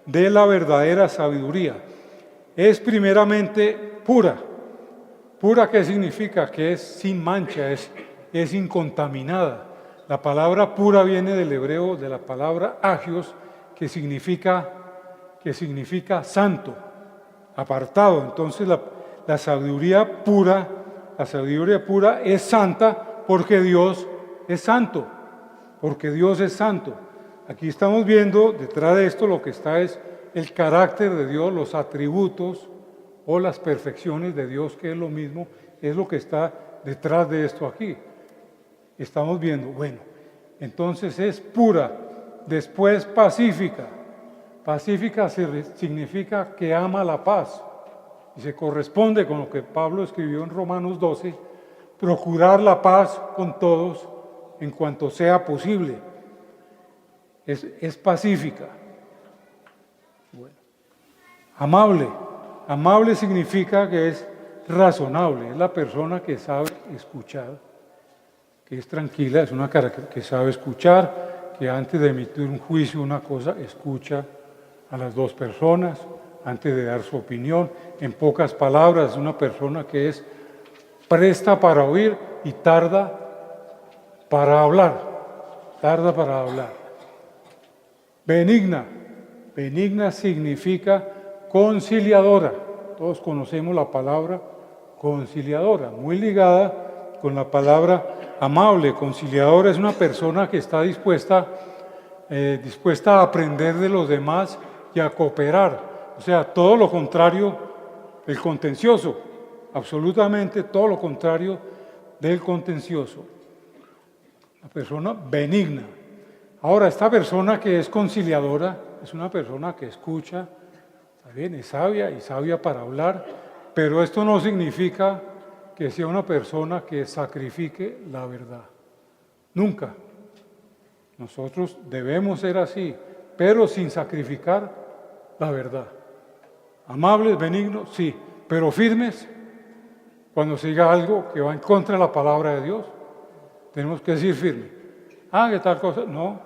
de la verdadera sabiduría. Es primeramente pura. ¿Pura qué significa? Que es sin mancha, es incontaminada. La palabra pura viene del hebreo, de la palabra agios, que significa santo, apartado. Entonces la sabiduría pura es santa porque Dios es santo, Aquí estamos viendo, detrás de esto lo que está es el carácter de Dios, los atributos o las perfecciones de Dios, que es lo mismo, es lo que está detrás de esto aquí. Estamos viendo, bueno, entonces es pura, después pacífica. Pacífica significa que ama la paz y se corresponde con lo que Pablo escribió en Romanos 12, procurar la paz con todos en cuanto sea posible. Es pacífica. Bueno. Amable significa que es razonable, es la persona que sabe escuchar, que es tranquila, es una que sabe escuchar, que antes de emitir un juicio, una cosa, escucha a las dos personas, antes de dar su opinión. En pocas palabras, es una persona que es presta para oír y tarda para hablar. Benigna significa conciliadora. Todos conocemos la palabra conciliadora, muy ligada con la palabra amable. Conciliadora es una persona que está dispuesta dispuesta a aprender de los demás y a cooperar. O sea, todo lo contrario del contencioso, absolutamente todo lo contrario del contencioso. Una persona benigna. Ahora, esta persona que es conciliadora es una persona que escucha, está bien, es sabia y sabia para hablar, pero esto no significa que sea una persona que sacrifique la verdad. Nunca. Nosotros debemos ser así, pero sin sacrificar la verdad. Amables, benignos, sí, pero firmes. Cuando se diga algo que va en contra de la palabra de Dios, tenemos que decir firme. Ah, ¿qué tal cosa? No.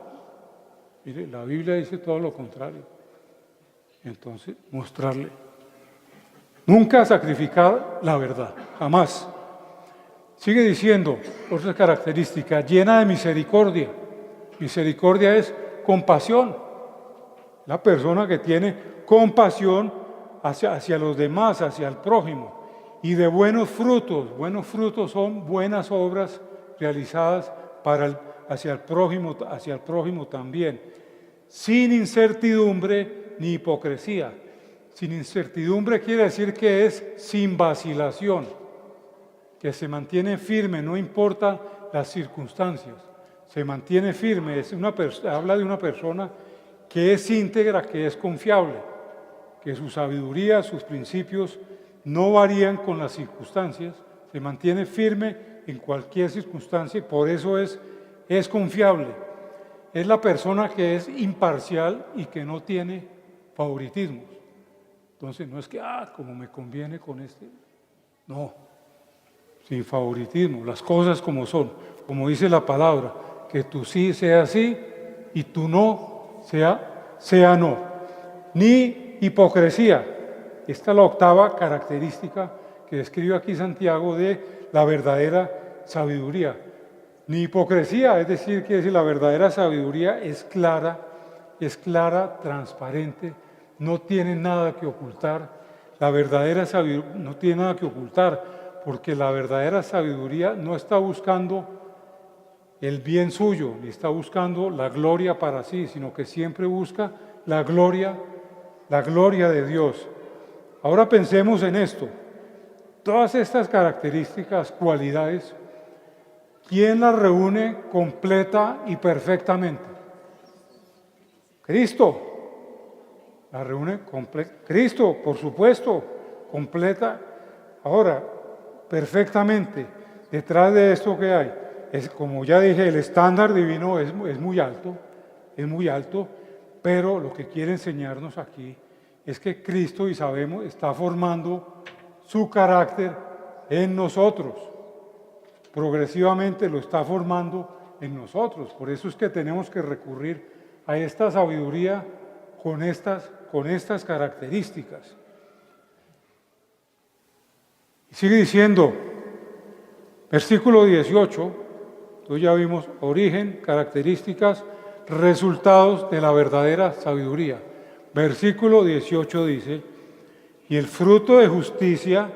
Mire, la Biblia dice todo lo contrario. Entonces, mostrarle. Nunca sacrificar la verdad, jamás. Sigue diciendo, otra característica, llena de misericordia. Misericordia es compasión. La persona que tiene compasión hacia los demás, hacia el prójimo. Y de buenos frutos son buenas obras realizadas hacia el prójimo también. Sin incertidumbre ni hipocresía. Sin incertidumbre quiere decir que es sin vacilación, que se mantiene firme, no importa las circunstancias, se mantiene firme, habla de una persona que es íntegra, que es confiable, que su sabiduría, sus principios no varían con las circunstancias, se mantiene firme en cualquier circunstancia y por eso es confiable. Es la persona que es imparcial y que no tiene favoritismos. Entonces no es que, como me conviene con este. No, sin favoritismo, las cosas como son, como dice la palabra, que tu sí sea sí y tu no sea no. Ni hipocresía. Esta es la octava característica que describe aquí Santiago de la verdadera sabiduría. Ni hipocresía, es decir, que la verdadera sabiduría es clara, transparente, no tiene nada que ocultar. La verdadera sabiduría no tiene nada que ocultar, porque la verdadera sabiduría no está buscando el bien suyo, ni está buscando la gloria para sí, sino que siempre busca la gloria de Dios. Ahora pensemos en esto. Todas estas características, cualidades, ¿quién las reúne completa y perfectamente? Cristo. La reúne completa. Cristo, por supuesto, completa. Ahora, perfectamente. Detrás de esto que hay, como ya dije, el estándar divino es muy alto, pero lo que quiere enseñarnos aquí es que Cristo, y sabemos, está formando su carácter en nosotros. Progresivamente lo está formando en nosotros. Por eso es que tenemos que recurrir a esta sabiduría con estas características. Y sigue diciendo, versículo 18, entonces ya vimos origen, características, resultados de la verdadera sabiduría. Versículo 18 dice, y el fruto de justicia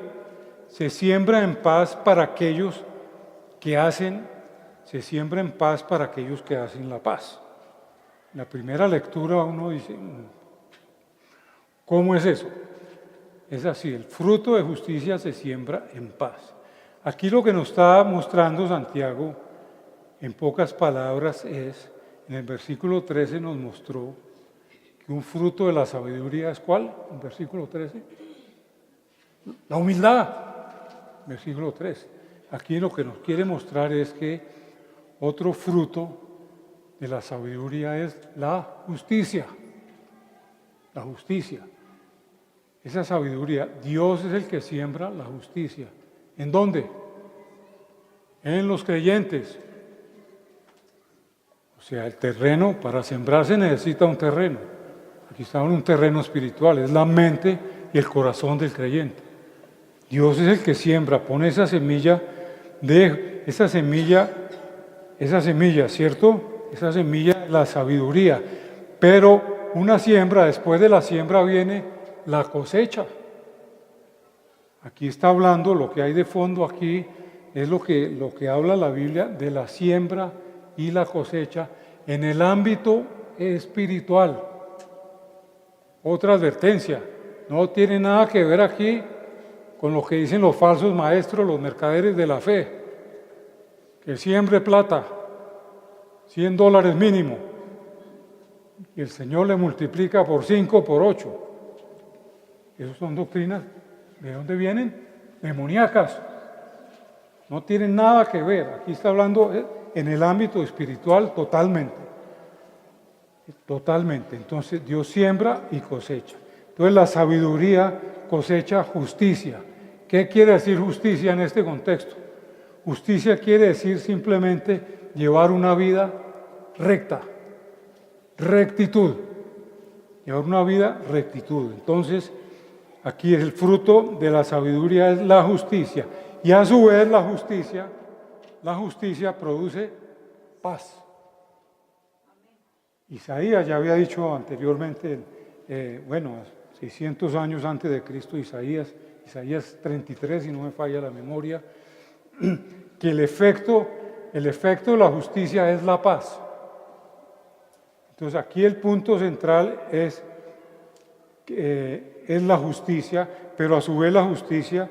se siembra en paz para aquellos que hacen la paz. En la primera lectura uno dice, ¿cómo es eso? Es así, el fruto de justicia se siembra en paz. Aquí lo que nos está mostrando Santiago, en pocas palabras, es, en el versículo 13 nos mostró que un fruto de la sabiduría es ¿cuál? En versículo 13. La humildad. Versículo 13. Aquí lo que nos quiere mostrar es que otro fruto de la sabiduría es la justicia. La justicia. Esa sabiduría, Dios es el que siembra la justicia. ¿En dónde? En los creyentes. O sea, el terreno, para sembrarse necesita un terreno. Aquí está un terreno espiritual, es la mente y el corazón del creyente. Dios es el que siembra, pone esa semilla, ¿cierto? Esa semilla de la sabiduría. Pero una siembra, después de la siembra viene la cosecha. Aquí está hablando, lo que hay de fondo aquí es lo que habla la Biblia de la siembra y la cosecha en el ámbito espiritual. Otra advertencia, no tiene nada que ver aquí con lo que dicen los falsos maestros, los mercaderes de la fe, que siembre plata, $100 mínimo, y el Señor le multiplica por 5, por 8. Esas son doctrinas, ¿de dónde vienen? Demoníacas. No tienen nada que ver. Aquí está hablando en el ámbito espiritual totalmente. Totalmente. Entonces Dios siembra y cosecha. Entonces la sabiduría cosecha justicia. ¿Qué quiere decir justicia en este contexto? Justicia quiere decir simplemente llevar una vida recta. Rectitud. Llevar una vida rectitud. Entonces, aquí el fruto de la sabiduría es la justicia. Y a su vez la justicia produce paz. Isaías ya había dicho anteriormente, 600 años antes de Cristo, Isaías 33, si no me falla la memoria, que el efecto de la justicia es la paz. Entonces aquí el punto central es la justicia, pero a su vez la justicia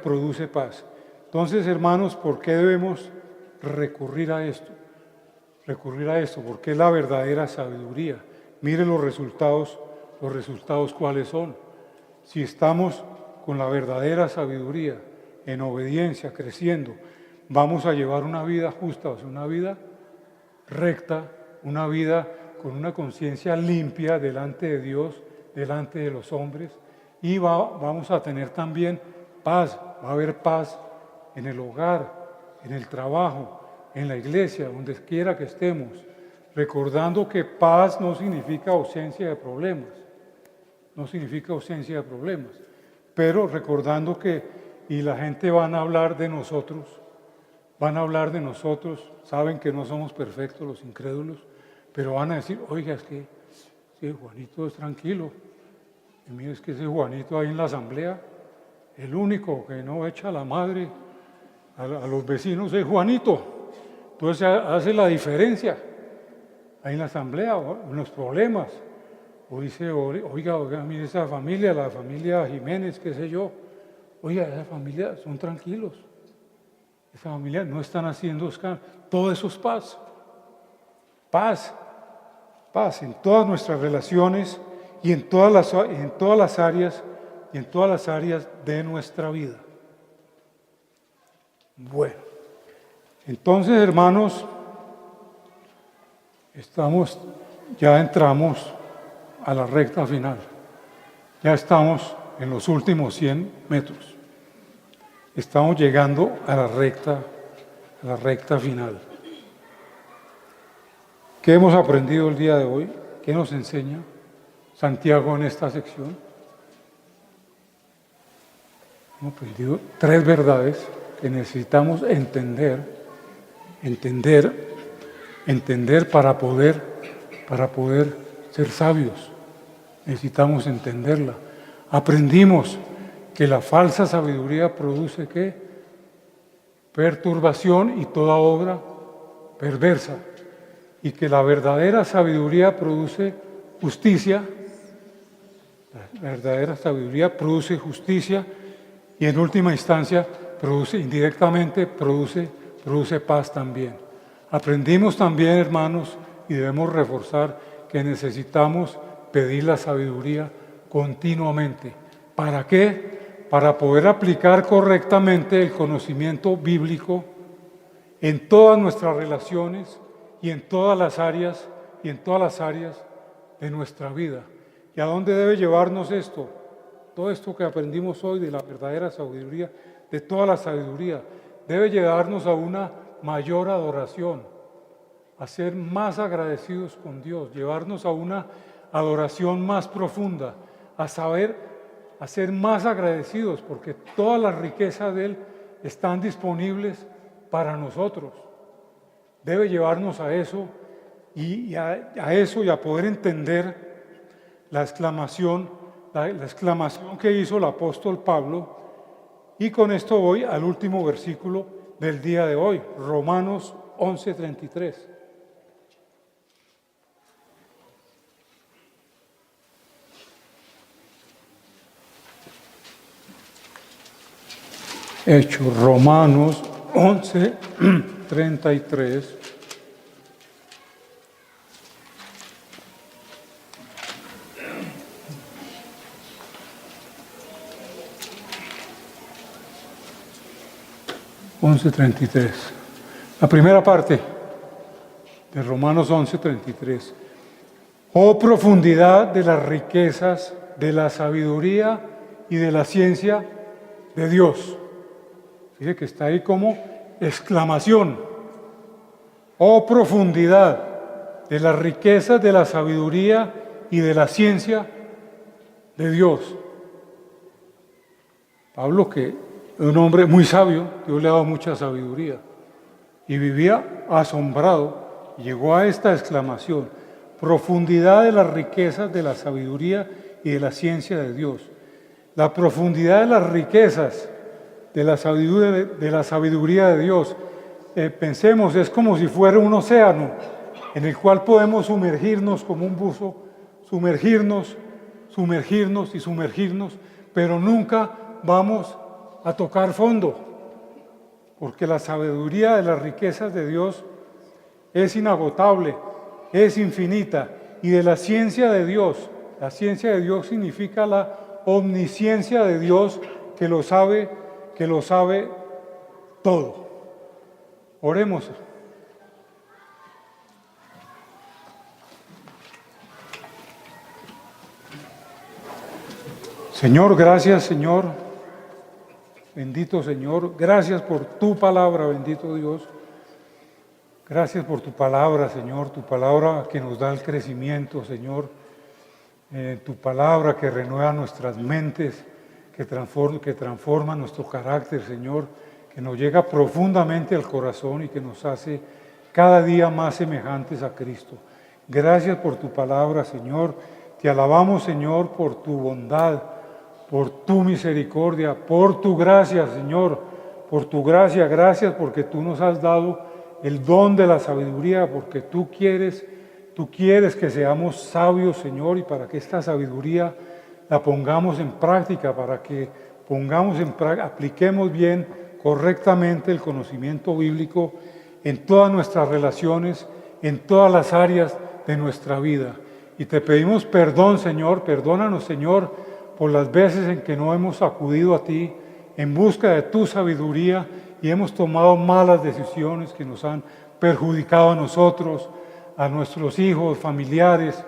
produce paz. Entonces, hermanos, ¿por qué debemos recurrir a esto? Porque es la verdadera sabiduría. Miren los resultados cuáles son. Si estamos con la verdadera sabiduría, en obediencia, creciendo, vamos a llevar una vida justa, o sea, una vida recta, una vida con una conciencia limpia delante de Dios, delante de los hombres, y vamos a tener también paz, va a haber paz en el hogar, en el trabajo, en la iglesia, donde quiera que estemos, recordando que paz no significa ausencia de problemas, pero recordando que, y la gente van a hablar de nosotros, saben que no somos perfectos los incrédulos, pero van a decir, oiga, es que ese Juanito es tranquilo, y mire, es que ese Juanito ahí en la asamblea, el único que no echa la madre a los vecinos es Juanito. Entonces hace la diferencia ahí en la asamblea, en los problemas. O dice, oiga, mire esa familia, la familia Jiménez, qué sé yo. Oiga, esa familia son tranquilos. Esa familia no están haciendo escándalos. Todo eso es paz. Paz en todas nuestras relaciones y en todas las áreas de nuestra vida. Bueno, entonces, hermanos, ya entramos a la recta final. Ya estamos en los últimos 100 metros. Estamos llegando a la recta final. ¿Qué hemos aprendido el día de hoy? ¿Qué nos enseña Santiago en esta sección? Hemos aprendido 3 verdades que necesitamos entender para poder ser sabios. Necesitamos entenderla. Aprendimos que la falsa sabiduría produce ¿qué? Perturbación y toda obra perversa. Y que la verdadera sabiduría produce justicia. La verdadera sabiduría produce justicia y en última instancia indirectamente produce paz también. Aprendimos también, hermanos, y debemos reforzar que necesitamos pedir la sabiduría continuamente. ¿Para qué? Para poder aplicar correctamente el conocimiento bíblico en todas nuestras relaciones y en todas las áreas de nuestra vida. ¿Y a dónde debe llevarnos esto? Todo esto que aprendimos hoy de la verdadera sabiduría, de toda la sabiduría, debe llevarnos a una mayor adoración, a ser más agradecidos con Dios, llevarnos a una adoración más profunda, a ser más agradecidos, porque todas las riquezas de Él están disponibles para nosotros. Debe llevarnos a eso y a poder entender la exclamación que hizo el apóstol Pablo. Y con esto voy al último versículo del día de hoy, Romanos 11:33. Hechos, Romanos 11, 33. La primera parte de Romanos 11:33. Oh profundidad de las riquezas, de la sabiduría y de la ciencia de Dios. Fíjate que está ahí como exclamación. Oh profundidad de las riquezas, de la sabiduría y de la ciencia de Dios. Pablo, que es un hombre muy sabio, Dios le ha dado mucha sabiduría, y vivía asombrado, llegó a esta exclamación: profundidad de las riquezas, de la sabiduría y de la ciencia de Dios. La profundidad de las riquezas, de la sabiduría de Dios, pensemos, es como si fuera un océano en el cual podemos sumergirnos como un buzo, sumergirnos y sumergirnos, pero nunca vamos a tocar fondo, porque la sabiduría de las riquezas de Dios es inagotable, es infinita, y de la ciencia de Dios, la ciencia de Dios significa la omnisciencia de Dios, que lo sabe todo. Oremos. Señor, gracias, Señor. Bendito Señor, gracias por tu palabra, bendito Dios. Gracias por tu palabra, Señor, tu palabra que nos da el crecimiento, Señor. Tu palabra que renueva nuestras mentes, que transforma nuestro carácter, Señor, que nos llega profundamente al corazón y que nos hace cada día más semejantes a Cristo. Gracias por tu palabra, Señor. Te alabamos, Señor, por tu bondad, por tu misericordia, por tu gracia, Señor, por tu gracia. Gracias porque tú nos has dado el don de la sabiduría, porque tú quieres que seamos sabios, Señor, y para que esta sabiduría la pongamos en práctica, para que apliquemos bien, correctamente el conocimiento bíblico en todas nuestras relaciones, en todas las áreas de nuestra vida. Y te pedimos perdón, Señor, perdónanos, Señor, por las veces en que no hemos acudido a ti en busca de tu sabiduría y hemos tomado malas decisiones que nos han perjudicado a nosotros, a nuestros hijos, familiares,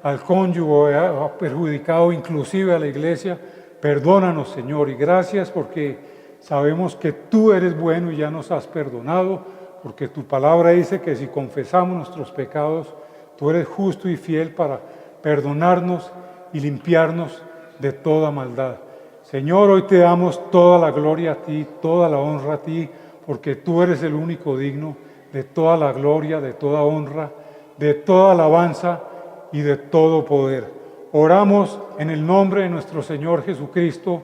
al cónyuge, ha perjudicado inclusive a la iglesia. Perdónanos, Señor, y gracias porque sabemos que tú eres bueno y ya nos has perdonado, porque tu palabra dice que si confesamos nuestros pecados, tú eres justo y fiel para perdonarnos y limpiarnos de toda maldad. Señor, hoy te damos toda la gloria a ti, toda la honra a ti, porque tú eres el único digno de toda la gloria, de toda honra, de toda alabanza y de todo poder. Oramos en el nombre de nuestro Señor Jesucristo.